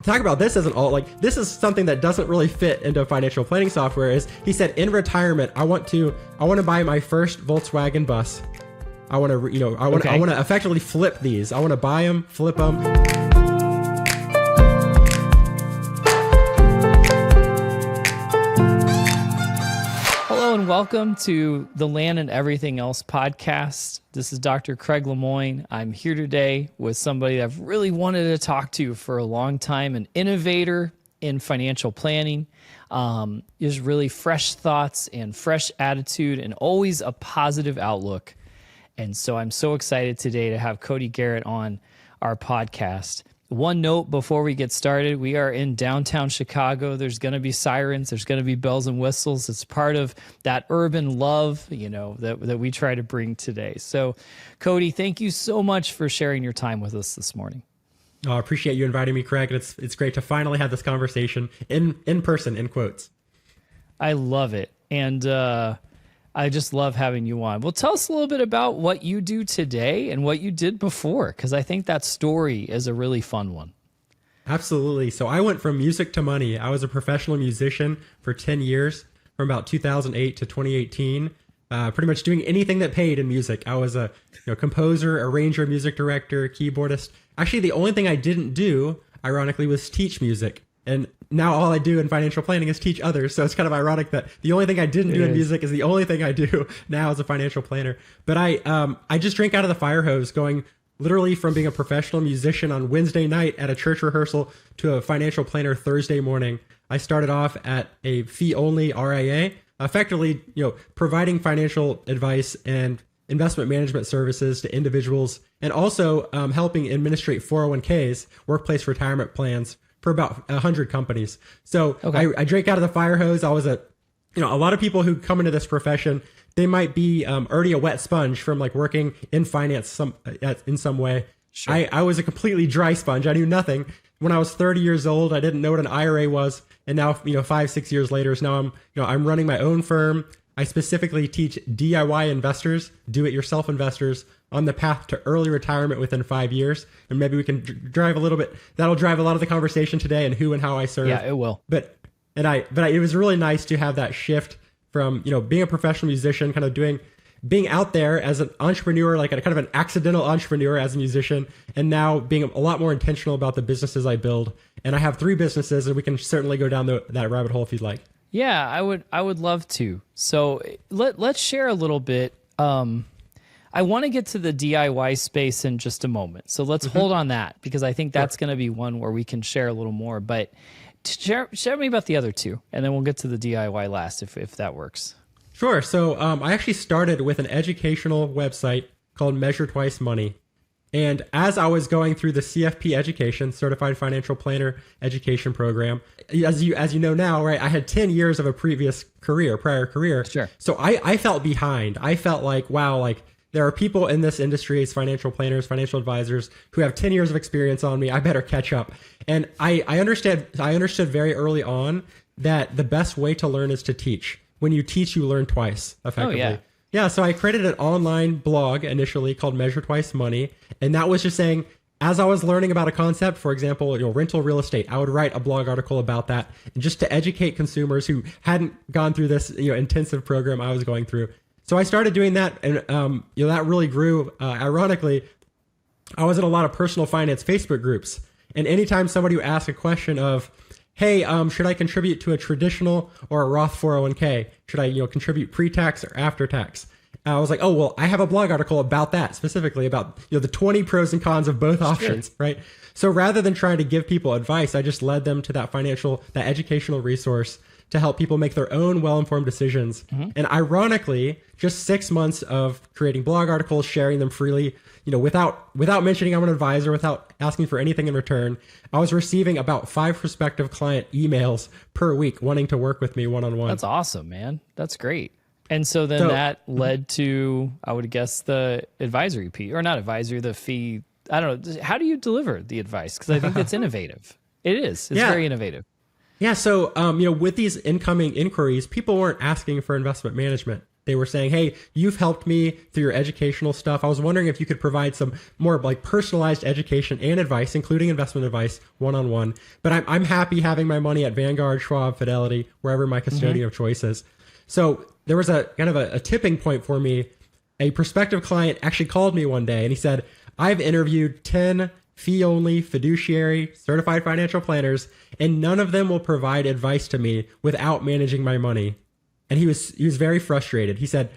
talk about this as an alt, like this is something that doesn't really fit into financial planning software. Is he said in retirement, I want to buy my first Volkswagen bus. I want to, I want to effectively flip these. I want to buy them, flip them. Hello and welcome to the Land and Everything Else podcast. This is Dr. Craig Lemoyne. I'm here today with somebody I've really wanted to talk to for a long time, an innovator in financial planning. There's really fresh thoughts and fresh attitude and always a positive outlook. And so I'm so excited today to have Cody Garrett on our podcast. One note before we get started, we are in downtown Chicago. There's going to be sirens. There's going to be bells and whistles. It's part of that urban love, that we try to bring today. So, Cody, thank you so much for sharing your time with us this morning. I appreciate you inviting me, Craig. It's great to finally have this conversation in person, in quotes. I love it. And I just love having you on. Well, tell us a little bit about what you do today and what you did before, because I think that story is a really fun one. Absolutely. So I went from music to money. I was a professional musician for 10 years, from about 2008 to 2018, pretty much doing anything that paid in music. I was a composer, arranger, music director, keyboardist. Actually, the only thing I didn't do, ironically, was teach music. And now all I do in financial planning is teach others. So it's kind of ironic that the only thing I didn't do in music is the only thing I do now as a financial planner. But I just drank out of the fire hose, going literally from being a professional musician on Wednesday night at a church rehearsal to a financial planner Thursday morning. I started off at a fee-only RIA, effectively, providing financial advice and investment management services to individuals, and also helping administrate 401ks, workplace retirement plans, for about 100 companies. So I drank out of the fire hose. I was a lot of people who come into this profession, they might be already a wet sponge from like working in finance in some way. Sure. I was a completely dry sponge. I knew nothing. When I was 30 years old, I didn't know what an IRA was. And now, 5-6 years later, now I'm running my own firm. I specifically teach DIY investors, do-it-yourself investors, on the path to early retirement within 5 years. And maybe we can drive a little bit. That'll drive a lot of the conversation today and who and how I serve. Yeah, it will. But it was really nice to have that shift from, being a professional musician, kind of being out there as an entrepreneur, like a kind of an accidental entrepreneur as a musician, and now being a lot more intentional about the businesses I build. And I have 3 businesses, and we can certainly go down that rabbit hole if you'd like. Yeah, I would love to. So let's share a little bit. I want to get to the DIY space in just a moment. So let's hold on that, because I think that's going to be one where we can share a little more. But share me about the other 2, and then we'll get to the DIY last if that works. Sure. So I actually started with an educational website called Measure Twice Money. And as I was going through the CFP education, Certified Financial Planner education program, as you know now, right, I had 10 years of a prior career. Sure. So I felt behind. I felt like, wow, like there are people in this industry as financial planners, financial advisors who have 10 years of experience on me. I better catch up. And I understood very early on that the best way to learn is to teach. When you teach, you learn twice, effectively. Oh, yeah. Yeah, so I created an online blog initially called Measure Twice Money. And that was just saying, as I was learning about a concept, for example, rental real estate, I would write a blog article about that, and just to educate consumers who hadn't gone through this intensive program I was going through. So I started doing that, and that really grew. Ironically, I was in a lot of personal finance Facebook groups, and anytime somebody would ask a question of, hey, should I contribute to a traditional or a Roth 401k? Should I, contribute pre-tax or after-tax? I was like, oh, well, I have a blog article about that, specifically about, the 20 pros and cons of both options, right? So rather than trying to give people advice, I just led them to that educational resource to help people make their own well-informed decisions. Mm-hmm. And ironically, just 6 months of creating blog articles, sharing them freely, without mentioning I'm an advisor, without asking for anything in return, I was receiving about 5 prospective client emails per week wanting to work with me one-on-one. That's awesome, man. That's great. And so then that led to, I would guess, the advisory piece, or not advisory, the fee. I don't know. How do you deliver the advice? Because I think that's innovative. It is. It's very innovative. Yeah. So, with these incoming inquiries, people weren't asking for investment management. They were saying, hey, you've helped me through your educational stuff. I was wondering if you could provide some more like personalized education and advice, including investment advice, one-on-one. But I'm happy having my money at Vanguard, Schwab, Fidelity, wherever my custodian of choice is. So there was a kind of a tipping point for me. A prospective client actually called me one day and he said, I've interviewed 10 fee-only fiduciary certified financial planners, and none of them will provide advice to me without managing my money. And he was very frustrated. He said,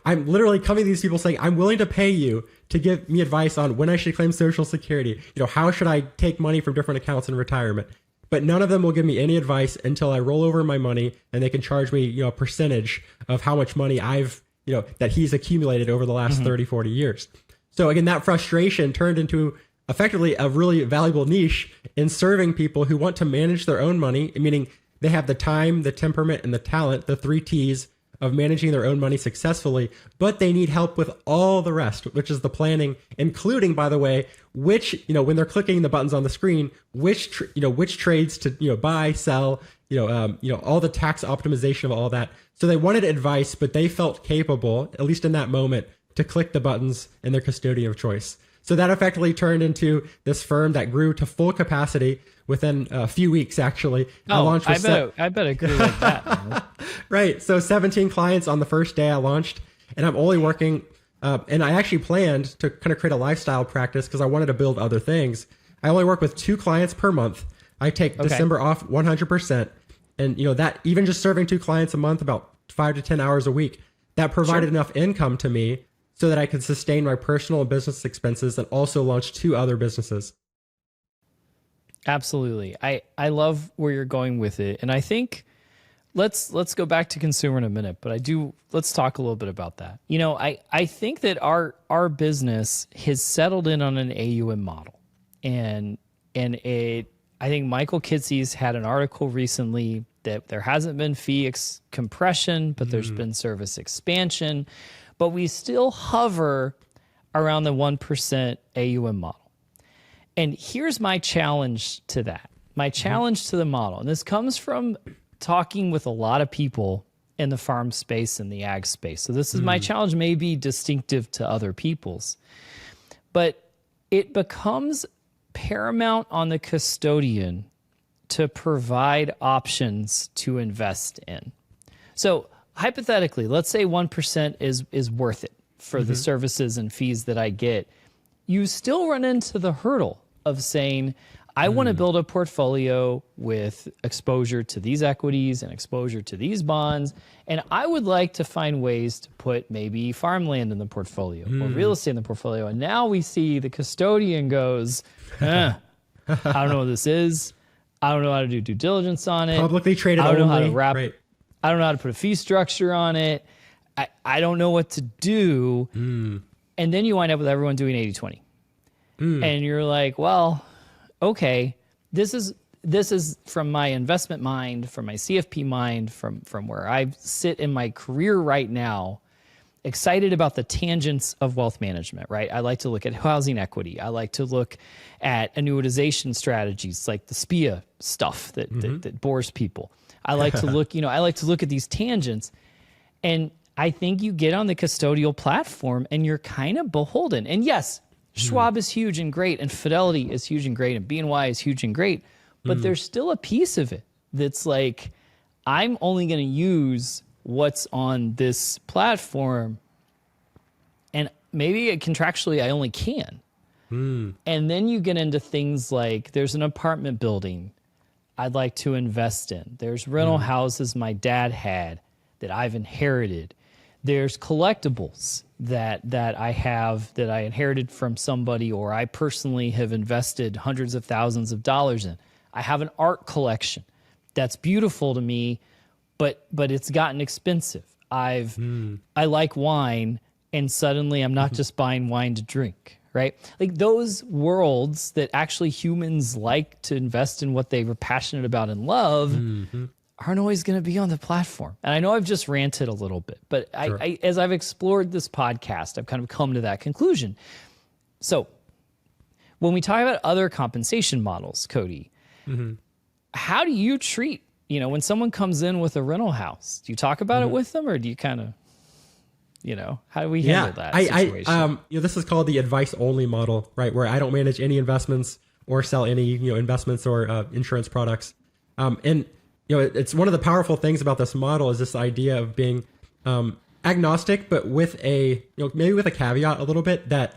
I'm literally coming to these people saying, I'm willing to pay you to give me advice on when I should claim Social Security. How should I take money from different accounts in retirement? But none of them will give me any advice until I roll over my money and they can charge me, a percentage of how much money I've, that he's accumulated over the last 30, 40 years. So again, that frustration turned into effectively a really valuable niche in serving people who want to manage their own money, meaning they have the time, the temperament, and the talent, the 3 T's of managing their own money successfully, but they need help with all the rest, which is the planning, including, by the way, which, when they're clicking the buttons on the screen, which trades to, buy, sell, all the tax optimization of all that. So they wanted advice, but they felt capable, at least in that moment, to click the buttons in their custodian of choice. So that effectively turned into this firm that grew to full capacity within a few weeks, actually. I bet it grew like that. Right. So 17 clients on the first day I launched, and I'm only working, and I actually planned to kind of create a lifestyle practice because I wanted to build other things. I only work with 2 clients per month. I take December off 100%. And, that even just serving 2 clients a month, about 5 to 10 hours a week, that provided enough income to me so that I could sustain my personal and business expenses and also launch 2 other businesses. Absolutely. I love where you're going with it. And I think let's go back to consumer in a minute, but let's talk a little bit about that. I think that our business has settled in on an AUM model. I think Michael Kitce's had an article recently that there hasn't been fee compression, but there's been service expansion. But we still hover around the 1% AUM model. And here's my challenge to that. My challenge to the model, and this comes from talking with a lot of people in the farm space and the ag space. So this is my challenge, may be distinctive to other people's. But it becomes paramount on the custodian to provide options to invest in. So hypothetically, let's say 1% is worth it for the services and fees that I get. You still run into the hurdle of saying, I want to build a portfolio with exposure to these equities and exposure to these bonds, and I would like to find ways to put maybe farmland in the portfolio or real estate in the portfolio. And now we see the custodian goes, I don't know what this is. I don't know how to do due diligence on it. Publicly traded only. I don't know how to wrap right. I don't know how to put a fee structure on it. I don't know what to do. And then you wind up with everyone doing 80-20. And you're like, well, okay, this is from my investment mind, from my CFP mind, from where I sit in my career right now, excited about the tangents of wealth management, right? I like to look at housing equity. I like to look at annuitization strategies like the SPIA stuff that bores people. I like to look, at these tangents, and I think you get on the custodial platform and you're kind of beholden. And yes, Schwab is huge and great, and Fidelity is huge and great, and BNY is huge and great, but there's still a piece of it that's like, I'm only going to use what's on this platform, and maybe contractually I only can. And then you get into things like, there's an apartment building I'd like to invest in. There's rental houses my dad had that I've inherited. There's collectibles that I have that I inherited from somebody, or I personally have invested hundreds of thousands of dollars in. I have an art collection that's beautiful to me, but it's gotten expensive. I like wine, and suddenly I'm not just buying wine to drink, right? Like those worlds that actually humans like to invest in what they were passionate about and love aren't always going to be on the platform. And I know I've just ranted a little bit, but sure. I as I've explored this podcast, I've kind of come to that conclusion. So when we talk about other compensation models, Cody, how do you treat, when someone comes in with a rental house? Do you talk about it with them, or do you kind of How do we handle that situation? This is called the advice only model, right? Where I don't manage any investments or sell any, investments or insurance products. It's one of the powerful things about this model is this idea of being agnostic, but with maybe with a caveat a little bit that,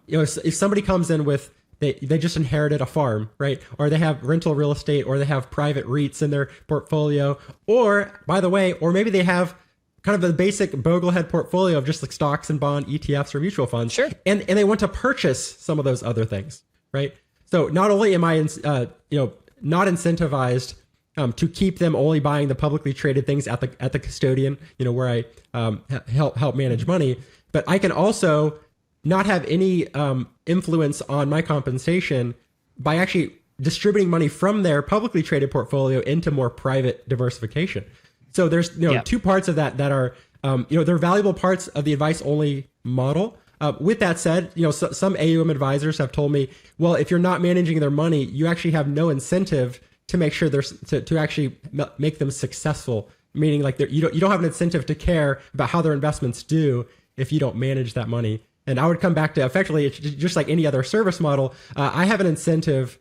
if somebody comes in with, they just inherited a farm, right? Or they have rental real estate, or they have private REITs in their portfolio, or maybe they have kind of the basic boglehead portfolio of just like stocks and bond ETFs or mutual funds. Sure. And they want to purchase some of those other things, right? So not only am I, not incentivized to keep them only buying the publicly traded things at the custodian, where I help manage money, but I can also not have any influence on my compensation by actually distributing money from their publicly traded portfolio into more private diversification. So there's two parts of that are they're valuable parts of the advice only model. With that said, some AUM advisors have told me, well, if you're not managing their money, you actually have no incentive to make sure to actually make them successful. Meaning, like you don't have an incentive to care about how their investments do if you don't manage that money. And I would come back to effectively, it's just like any other service model. I have an incentive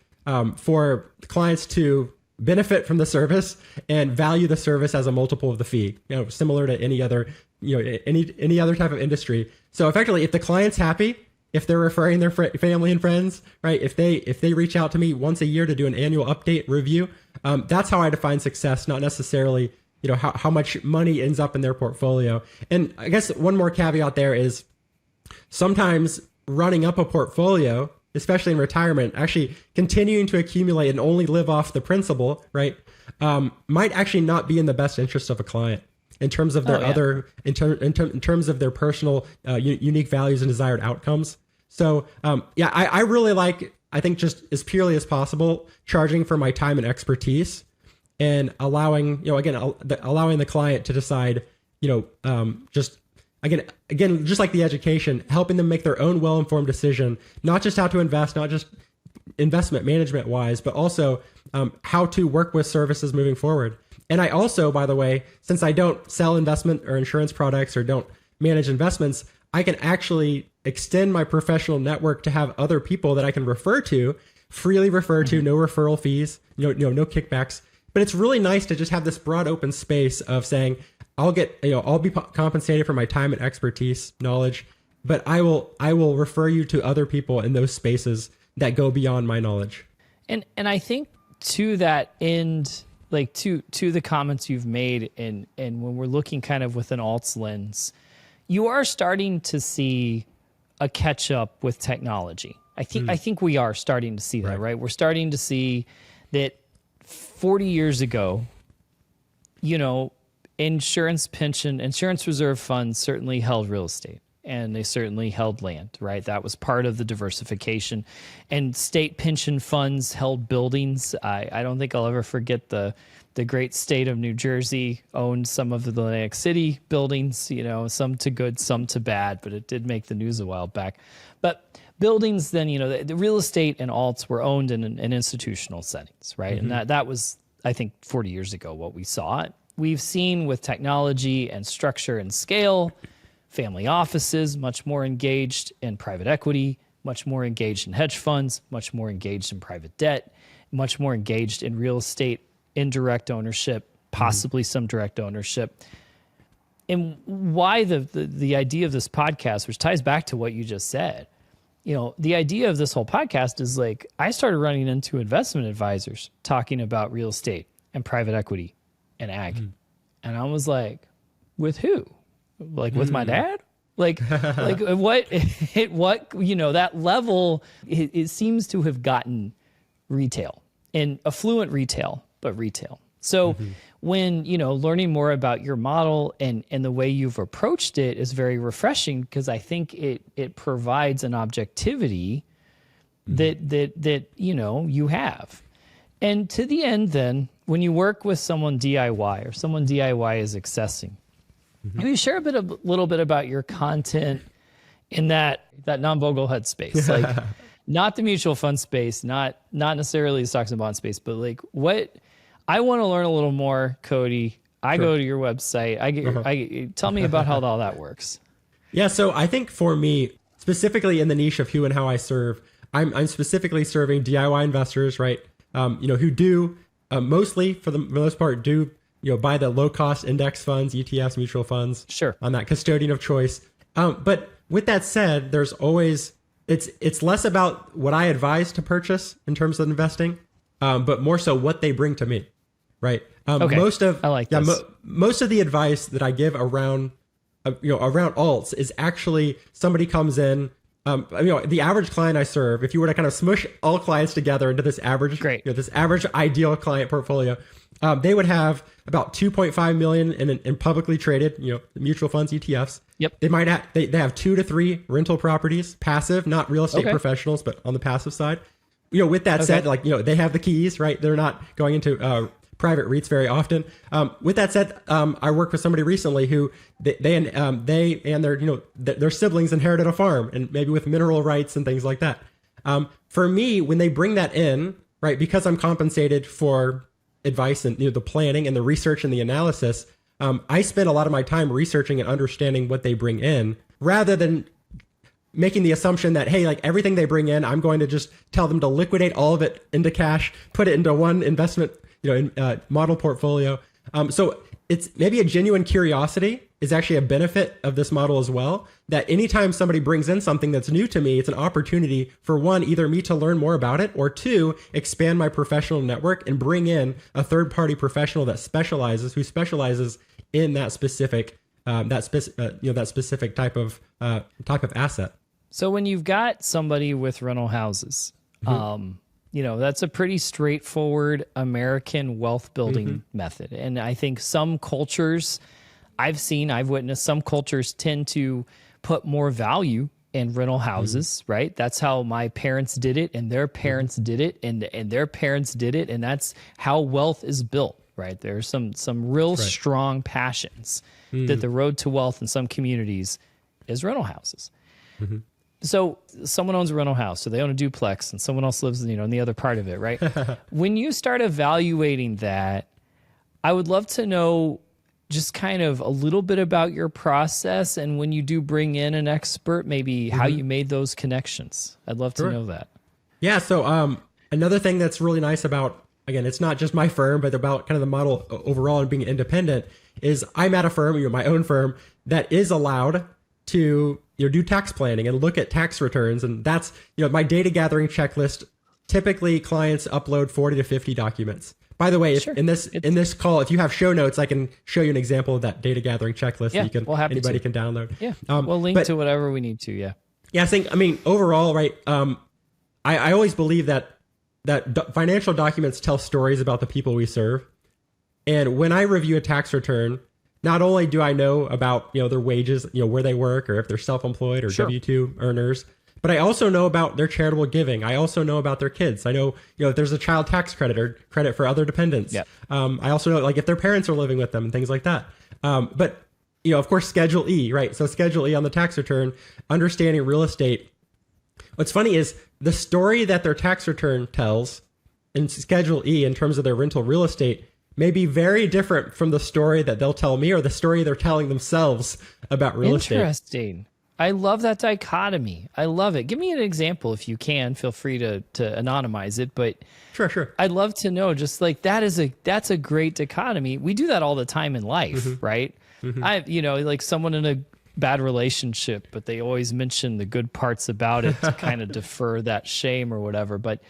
for clients to benefit from the service and value the service as a multiple of the fee. Similar to any other any other type of industry. So effectively, if the client's happy, if they're referring their family and friends, right? If they reach out to me once a year to do an annual update review, that's how I define success, not necessarily how much money ends up in their portfolio. And I guess one more caveat there is sometimes running up a portfolio, especially in retirement, actually continuing to accumulate and only live off the principal, right? Might actually not be in the best interest of a client in terms of their in terms of their personal unique values and desired outcomes. So I really I think just as purely as possible, charging for my time and expertise and allowing, allowing the client to decide, just like the education, helping them make their own well-informed decision, not just how to invest, not just investment management wise, but also how to work with services moving forward. And I also, by the way, since I don't sell investment or insurance products or don't manage investments, I can actually extend my professional network to have other people that I can freely refer to, no referral fees, no kickbacks. But it's really nice to just have this broad open space of saying, I'll be compensated for my time and expertise, knowledge, but I will refer you to other people in those spaces that go beyond my knowledge. And I think to that end, like to the comments you've made, and when we're looking kind of with an alts lens, you are starting to see a catch up with technology. I think we are starting to see that, right? We're starting to see that 40 years ago, insurance reserve funds certainly held real estate, and they certainly held land, right? That was part of the diversification. And state pension funds held buildings. I don't think I'll ever forget the great state of New Jersey owned some of the Atlantic City buildings, some to good, some to bad, but it did make the news a while back. But buildings then, the real estate and alts were owned in institutional settings, right? Mm-hmm. And that was, I think, 40 years ago what we saw. We've seen with technology and structure and scale, family offices much more engaged in private equity, much more engaged in hedge funds, much more engaged in private debt, much more engaged in real estate, indirect ownership, possibly some direct ownership. And why the idea of this podcast, which ties back to what you just said, the idea of this whole podcast is like, I started running into investment advisors talking about real estate and private equity and ag. Mm-hmm. And I was like, with who? Like with my dad? Like what, that level, it seems to have gotten retail and affluent retail, but retail. So when, learning more about your model and the way you've approached it is very refreshing, because I think it provides an objectivity that you have. And to the end then, when you work with someone DIY or someone DIY is accessing, maybe share a little bit about your content in that non-boglehead space, like not the mutual fund space, not necessarily the stocks and bond space, but like what I want to learn a little more, Cody. I go to your website. Tell me about how all that works. Yeah, so I think for me, specifically in the niche of who and how I serve, I'm specifically serving DIY investors, right? Who do mostly, for the most part, do buy the low cost index funds, ETFs, mutual funds, sure, on that custodian of choice. But with that said, there's always it's less about what I advise to purchase in terms of investing, but more so what they bring to me, right? Okay. Most of this. Most of the advice that I give around around alts is actually somebody comes in. The average client I serve, if you were to kind of smush all clients together into this average, this average ideal client portfolio, they would have about 2.5 million in publicly traded, mutual funds, ETFs. Yep. They might have, they have 2 to 3 rental properties, passive, not real estate professionals, but on the passive side. With that said, they have the keys, right? They're not going into private REITs very often. With that said, I worked with somebody recently who they and their siblings inherited a farm, and maybe with mineral rights and things like that. For me, when they bring that in, right, because I'm compensated for advice and the planning and the research and the analysis, I spend a lot of my time researching and understanding what they bring in, rather than making the assumption that, hey, like everything they bring in, I'm going to just tell them to liquidate all of it into cash, put it into one investment model portfolio. So it's maybe a genuine curiosity is actually a benefit of this model as well. That anytime somebody brings in something that's new to me, it's an opportunity for one, either me to learn more about it, or two, expand my professional network and bring in a third party professional that specializes in that specific specific type of asset. So when you've got somebody with rental houses, that's a pretty straightforward American wealth building method. And I think some cultures I've witnessed some cultures tend to put more value in rental houses, right? That's how my parents did it, and their parents did it, and their parents did it. And that's how wealth is built, right? There's some real strong passions that the road to wealth in some communities is rental houses. So someone owns a rental house, so they own a duplex, and someone else lives, in the other part of it, right? When you start evaluating that, I would love to know just kind of a little bit about your process, and when you do bring in an expert, maybe how you made those connections. I'd love to know that. Yeah. So another thing that's really nice about, again, it's not just my firm, but about kind of the model overall and being independent, is I'm at a firm, my own firm, that is allowed to do tax planning and look at tax returns. And that's, my data gathering checklist. Typically clients upload 40 to 50 documents. By the way, in this call, if you have show notes, I can show you an example of that data gathering checklist that anybody can download. Yeah. We'll link to whatever we need to. Yeah. Yeah. I mean, overall, right. I always believe that financial documents tell stories about the people we serve. And when I review a tax return, not only do I know about, their wages, where they work, or if they're self-employed or W-2 earners, but I also know about their charitable giving. I also know about their kids. I know, if there's a child tax credit or credit for other dependents. Yep. I also know, like, if their parents are living with them and things like that. But, of course, Schedule E, right? So Schedule E on the tax return, understanding real estate. What's funny is the story that their tax return tells in Schedule E in terms of their rental real estate may be very different from the story that they'll tell me or the story they're telling themselves about real estate. Interesting. I love that dichotomy. I love it. Give me an example if you can. Feel free to anonymize it, but sure. I'd love to know. Just like that's a great dichotomy. We do that all the time in life, right? Like someone in a bad relationship, but they always mention the good parts about it to kind of defer that shame or whatever. But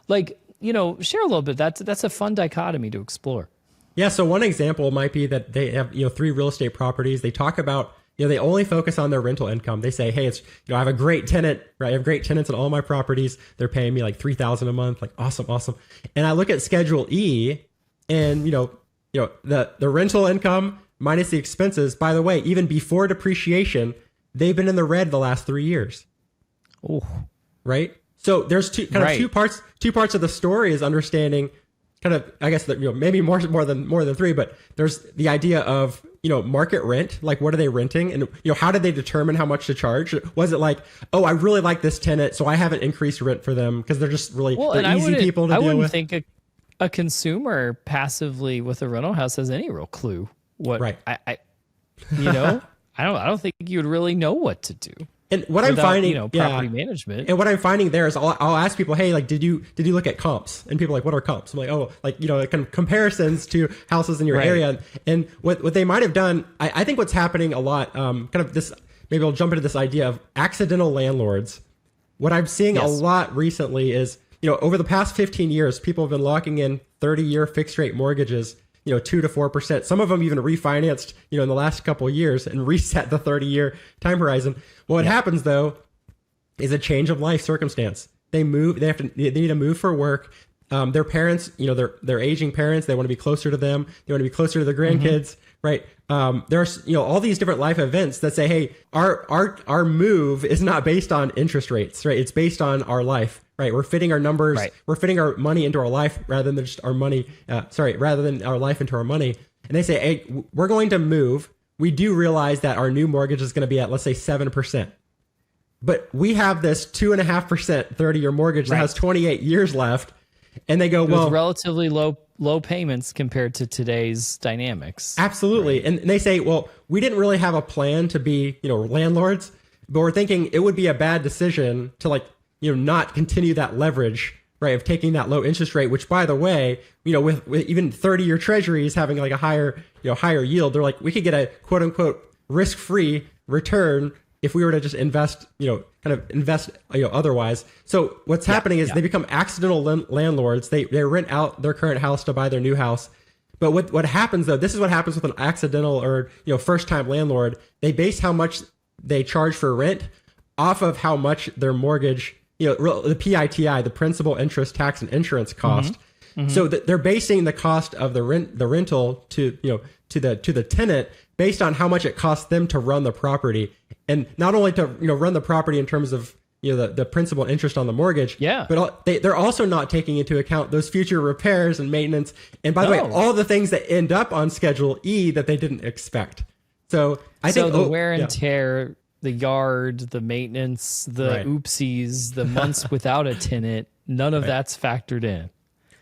share a little bit. That's a fun dichotomy to explore. Yeah. So one example might be that they have 3 real estate properties. They talk about they only focus on their rental income. They say, hey, it's I have a great tenant, right? I have great tenants in all my properties. They're paying me like $3,000 a month. Like awesome. And I look at Schedule E, and the rental income minus the expenses. By the way, even before depreciation, they've been in the red the last 3 years. Oh, right. So there's two parts of the story is understanding kind of, I guess that, maybe more than 3, but there's the idea of, market rent, like what are they renting? And, how did they determine how much to charge? Was it like, oh, I really like this tenant, so I haven't increased rent for them because they're just really they're easy people to deal with? I wouldn't think a consumer passively with a rental house has any real clue what Right. I you know, I don't think you would really know what to do. And what I'm Without, finding, you know, property management. And what I'm finding there is I'll ask people, hey, like, did you look at comps? And people are like, what are comps? I'm like, oh, like, you know, kind of comparisons to houses in your Right. area. And what they might have done, I think what's happening a lot, kind of this, maybe I'll jump into this idea of accidental landlords. What I'm seeing a lot recently is, you know, over the past 15 years, people have been locking in 30-year fixed rate mortgages, you know, 2 to 4%. Some of them even refinanced, you know, in the last couple of years and reset the 30-year time horizon. Well, what happens though is a change of life circumstance. They move, they need to move for work. Their parents, you know, their aging parents, they want to be closer to them. They want to be closer to their grandkids, right? There's, you know, all these different life events that say, hey, our move is not based on interest rates, right? It's based on our life, right? We're fitting our numbers, we're fitting our money into our life rather than just our money, rather than our life into our money. And they say, hey, we're going to move. We do realize that our new mortgage is going to be at, let's say, 7%. But we have this 2.5% 30-year mortgage that has 28 years left. And they go, well, with relatively low payments compared to today's dynamics. Absolutely. Right. And they say, well, we didn't really have a plan to be, you know, landlords, but we're thinking it would be a bad decision to, like, you know, not continue that leverage, right, of taking that low interest rate, which, by the way, you know, with even 30-year treasuries having like a higher yield, they're like, we could get a quote unquote risk-free return if we were to just invest, you know, otherwise. So what's happening is they become accidental landlords. They rent out their current house to buy their new house. But what happens though, this is what happens with an accidental or, you know, first time landlord. They base how much they charge for rent off of how much their mortgage, you know, the PITI, the principal, interest, tax, and insurance cost. So they're basing the cost of the rental to, you know, to the tenant based on how much it costs them to run the property. And not only to, you know, run the property in terms of, you know, the principal and interest on the mortgage, but they're also not taking into account those future repairs and maintenance. And by the way, all the things that end up on Schedule E that they didn't expect. So I think the wear and tear, the yard, the maintenance, the oopsies, the months without a tenant, none of that's factored in.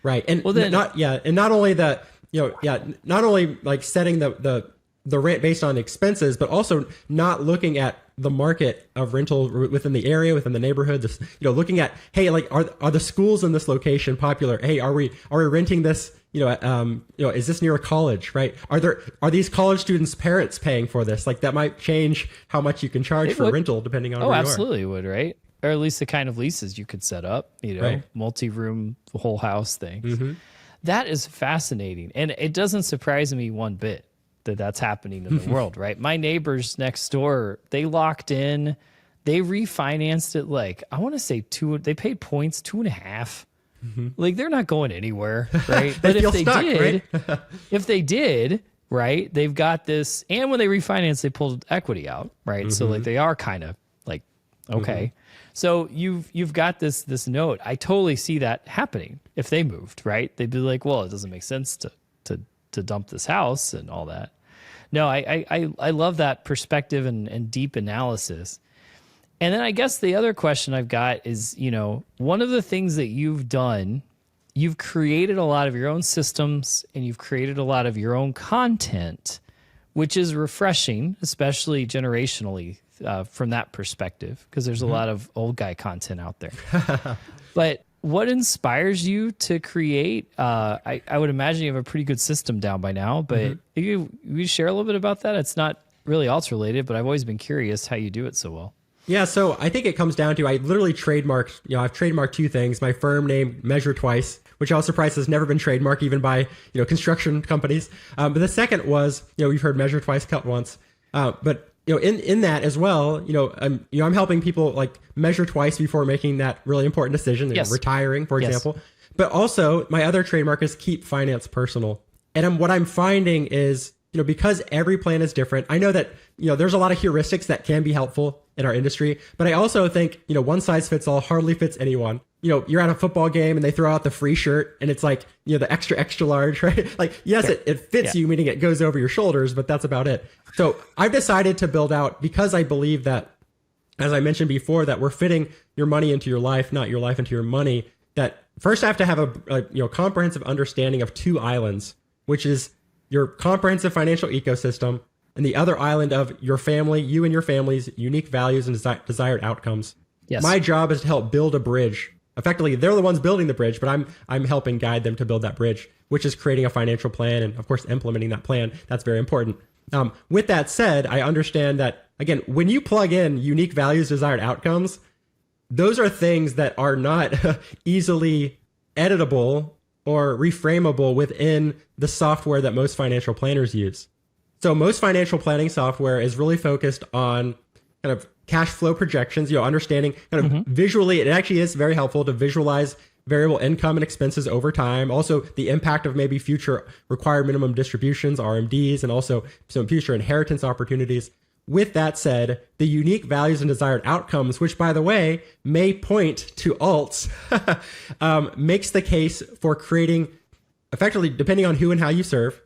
Right. And not only that, you know, not only like setting the rent based on expenses, but also not looking at the market of rental within the area, within the neighborhood. Just, you know, looking at, hey, like are the schools in this location popular? Hey, are we renting this? You know, is this near a college? Right? Are these college students' parents paying for this? Like that might change how much you can charge for rental depending on. Oh, absolutely would, right? Or at least the kind of leases you could set up. You know, multi-room, whole house things. That is fascinating, and it doesn't surprise me one bit that that's happening in the world, right? My neighbors next door, they locked in, they refinanced it like, I want to say they paid points 2.5. Like they're not going anywhere, right? But if they did, right, they've got this, and when they refinanced, they pulled equity out, right? So like they are kind of like, okay. So you've got this note. I totally see that happening if they moved, right? They'd be like, well, it doesn't make sense to dump this house and all that. No, I love that perspective and deep analysis. And then I guess the other question I've got is, you know, one of the things that you've done, you've created a lot of your own systems and you've created a lot of your own content, which is refreshing, especially generationally from that perspective, because there's a lot of old guy content out there. But what inspires you to create? I would imagine you have a pretty good system down by now, but you share a little bit about that? It's not really alts related, but I've always been curious how you do it so well. Yeah, so I think it comes down to, I literally trademarked, you know, I've trademarked two things. My firm name, Measure Twice, which I was surprised has never been trademarked even by, you know, construction companies. But the second was, you know, we've heard Measure Twice, Cut Once. But you know, in that as well, you know, I'm helping people like measure twice before making that really important decision, you know, retiring, for example. But also my other trademark is keep finance personal. And what I'm finding is, you know, because every plan is different, I know that, you know, there's a lot of heuristics that can be helpful in our industry, but I also think, you know, one size fits all hardly fits anyone. You know, you're at a football game and they throw out the free shirt and it's like, you know, the extra large, right? Like, yes, it fits you, meaning it goes over your shoulders, but that's about it. So I've decided to build out, because I believe that, as I mentioned before, that we're fitting your money into your life, not your life into your money, that first I have to have a you know, comprehensive understanding of two islands, which is your comprehensive financial ecosystem, and the other island of your family, you and your family's unique values and desired outcomes. Yes. My job is to help build a bridge. Effectively, they're the ones building the bridge, but I'm helping guide them to build that bridge, which is creating a financial plan and, of course, implementing that plan. That's very important. With that said, I understand that, again, when you plug in unique values, desired outcomes, those are things that are not easily editable or reframable within the software that most financial planners use. So most financial planning software is really focused on kind of cash flow projections, understanding kind of visually. It actually is very helpful to visualize variable income and expenses over time. Also, the impact of maybe future required minimum distributions, RMDs, and also some future inheritance opportunities. With that said, the unique values and desired outcomes, which, by the way, may point to alts, makes the case for creating, effectively, depending on who and how you serve,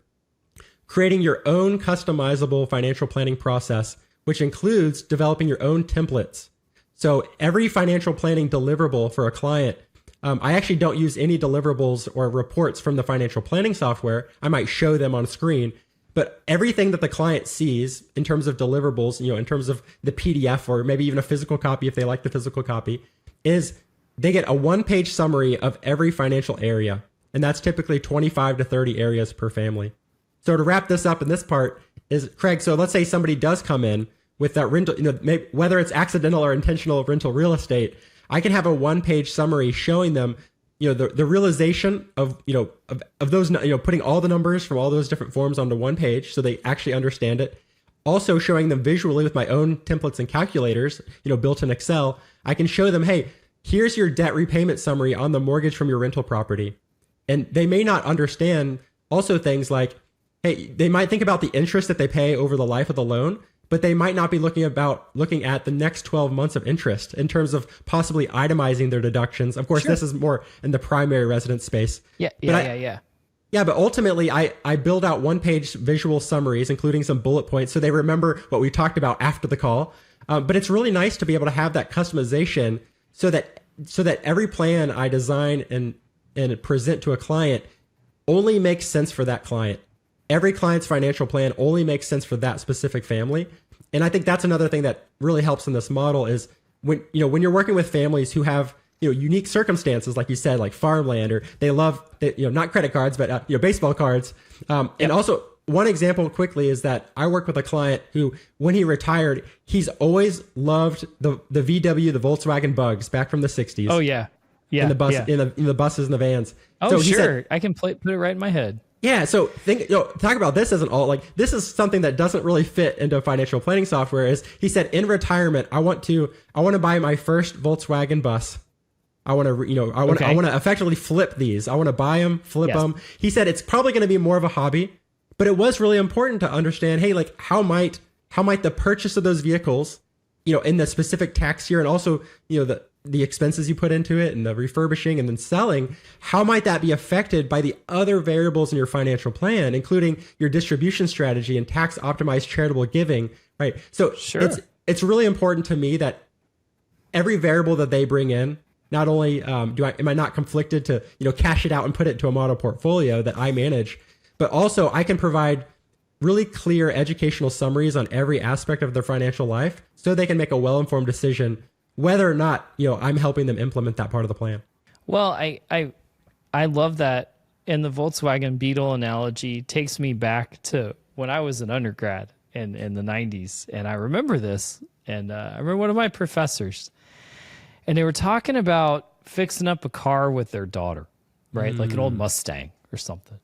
creating your own customizable financial planning process, which includes developing your own templates. So every financial planning deliverable for a client, I actually don't use any deliverables or reports from the financial planning software. I might show them on screen, but everything that the client sees in terms of deliverables, in terms of the PDF or maybe even a physical copy, if they like the physical copy, is they get a one-page summary of every financial area. And that's typically 25 to 30 areas per family. So to wrap this up in this part is, Craig, so let's say somebody does come in with that rental, maybe, whether it's accidental or intentional rental real estate, I can have a one-page summary showing them, the realization of those, putting all the numbers from all those different forms onto one page so they actually understand it. Also showing them visually with my own templates and calculators, built in Excel. I can show them, hey, here's your debt repayment summary on the mortgage from your rental property. And they may not understand also things like, hey, they might think about the interest that they pay over the life of the loan, but they might not be looking at the next 12 months of interest in terms of possibly itemizing their deductions. Of course, This is more in the primary residence space. Yeah. Yeah, but ultimately, I build out one-page visual summaries, including some bullet points, so they remember what we talked about after the call. But it's really nice to be able to have that customization so that every plan I design and present to a client only makes sense for that client. Every client's financial plan only makes sense for that specific family. And I think that's another thing that really helps in this model is when you're working with families who have, unique circumstances, like you said, like farmland, or they love, not credit cards, but, baseball cards. And also one example quickly is that I work with a client who, when he retired, he's always loved the VW, the Volkswagen Bugs back from the 60s. Oh yeah. Yeah. In the bus, in the buses and the vans. Oh, so sure. Said, I can put it right in my head. Yeah, so talk about this as an alt. Like, this is something that doesn't really fit into financial planning software. Is he said, in retirement, I want to buy my first Volkswagen bus. I want to effectively flip these. I want to buy them, flip them. He said it's probably going to be more of a hobby, but it was really important to understand, hey, like how might the purchase of those vehicles, in the specific tax year, and also the expenses you put into it and the refurbishing and then selling, how might that be affected by the other variables in your financial plan, including your distribution strategy and tax optimized charitable giving, right? So it's really important to me that every variable that they bring in, not only am I not conflicted to, cash it out and put it into a model portfolio that I manage, but also I can provide really clear educational summaries on every aspect of their financial life so they can make a well-informed decision whether or not, I'm helping them implement that part of the plan. Well, I love that. And the Volkswagen Beetle analogy takes me back to when I was an undergrad in the 90s. And I remember this. And I remember one of my professors, and they were talking about fixing up a car with their daughter, right? Like an old Mustang or something.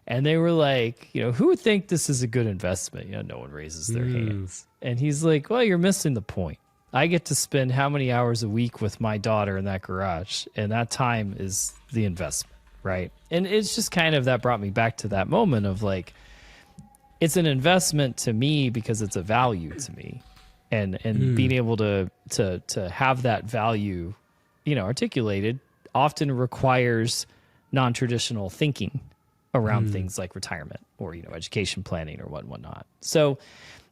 And they were like, who would think this is a good investment? No one raises their hands. And he's like, well, you're missing the point. I get to spend how many hours a week with my daughter in that garage, and that time is the investment, right? And it's just kind of, that brought me back to that moment of like, it's an investment to me because it's a value to me, and being able to have that value, articulated often requires non-traditional thinking around things like retirement or, education planning or whatnot. So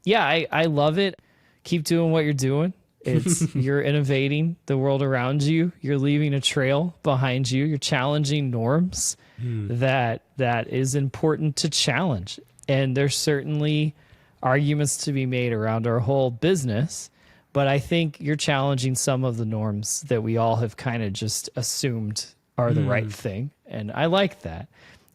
yeah, I love it. Keep doing what you're doing. It's you're innovating the world around you. You're leaving a trail behind you. You're challenging norms that is important to challenge. And there's certainly arguments to be made around our whole business, but I think you're challenging some of the norms that we all have kind of just assumed are the right thing. And I like that.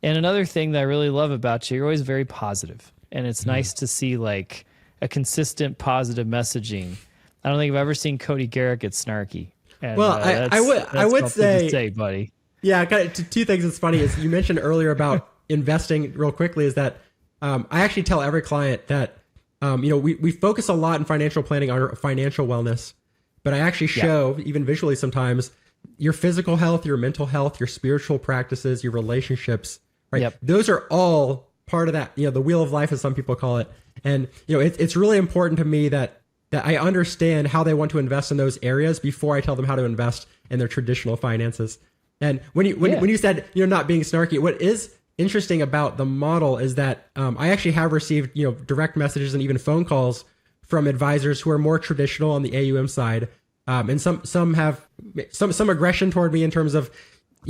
And another thing that I really love about you, you're always very positive. And it's nice to see like a consistent positive messaging. I don't think I've ever seen Cody Garrett get snarky. And, well, I would say, buddy. Yeah, two things that's funny is you mentioned earlier about investing real quickly is that I actually tell every client that, we focus a lot in financial planning on our financial wellness, but I actually show even visually sometimes your physical health, your mental health, your spiritual practices, your relationships, right? Yep. Those are all part of that, the wheel of life, as some people call it. And, it's really important to me that I understand how they want to invest in those areas before I tell them how to invest in their traditional finances. And when you said, not being snarky, what is interesting about the model is that I actually have received, direct messages and even phone calls from advisors who are more traditional on the AUM side. And some have some aggression toward me in terms of,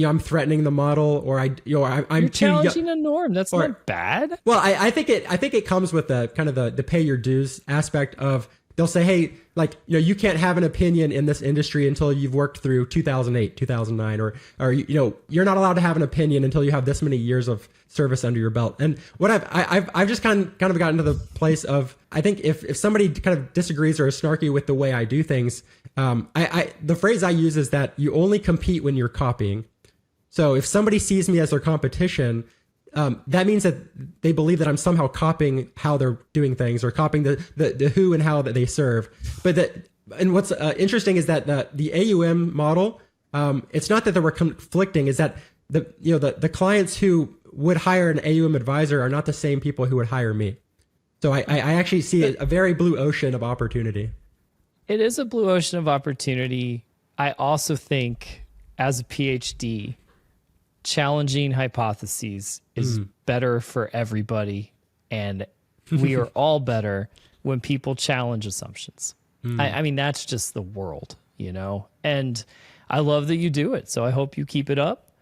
I'm threatening the model, or I'm You're challenging a norm. That's not bad. Well, I think it comes with the kind of the pay your dues aspect of, they'll say, hey, like, you can't have an opinion in this industry until you've worked through 2008, 2009, or you're not allowed to have an opinion until you have this many years of service under your belt. And what I've just kind of gotten to the place of, I think if somebody kind of disagrees or is snarky with the way I do things, the phrase I use is that you only compete when you're copying. So if somebody sees me as their competition, that means that they believe that I'm somehow copying how they're doing things, or copying the who and how that they serve. And what's interesting is that the AUM model, it's not that they were conflicting, is that the clients who would hire an AUM advisor are not the same people who would hire me. So I actually see a very blue ocean of opportunity. It is a blue ocean of opportunity. I also think as a PhD, challenging hypotheses is better for everybody, and we are all better when people challenge assumptions. I mean, that's just the world, and I love that you do it. So I hope you keep it up.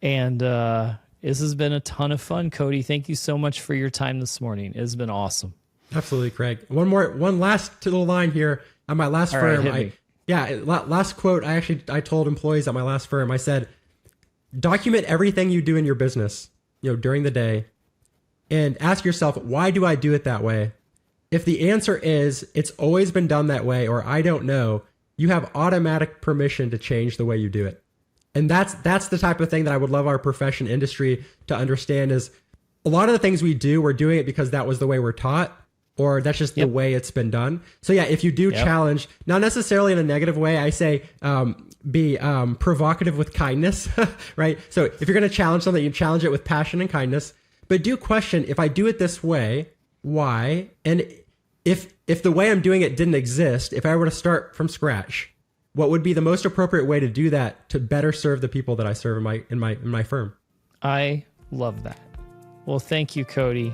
And this has been a ton of fun, Cody. Thank you so much for your time this morning. It's been awesome. Absolutely, Craig. One last little line here. At my last firm, last quote, I told employees at my last firm, I said, document everything you do in your business, during the day, and ask yourself, why do I do it that way? If the answer is it's always been done that way, or I don't know, you have automatic permission to change the way you do it. And that's the type of thing that I would love our profession industry to understand, is a lot of the things we do, we're doing it because that was the way we're taught, or that's just the way it's been done. So yeah, if you do challenge, not necessarily in a negative way, I say, be provocative with kindness, right? So if you're going to challenge something, you challenge it with passion and kindness, but do question, if I do it this way, why? And if the way I'm doing it didn't exist, if I were to start from scratch, what would be the most appropriate way to do that to better serve the people that I serve in my firm? I love that. Well, thank you, Cody.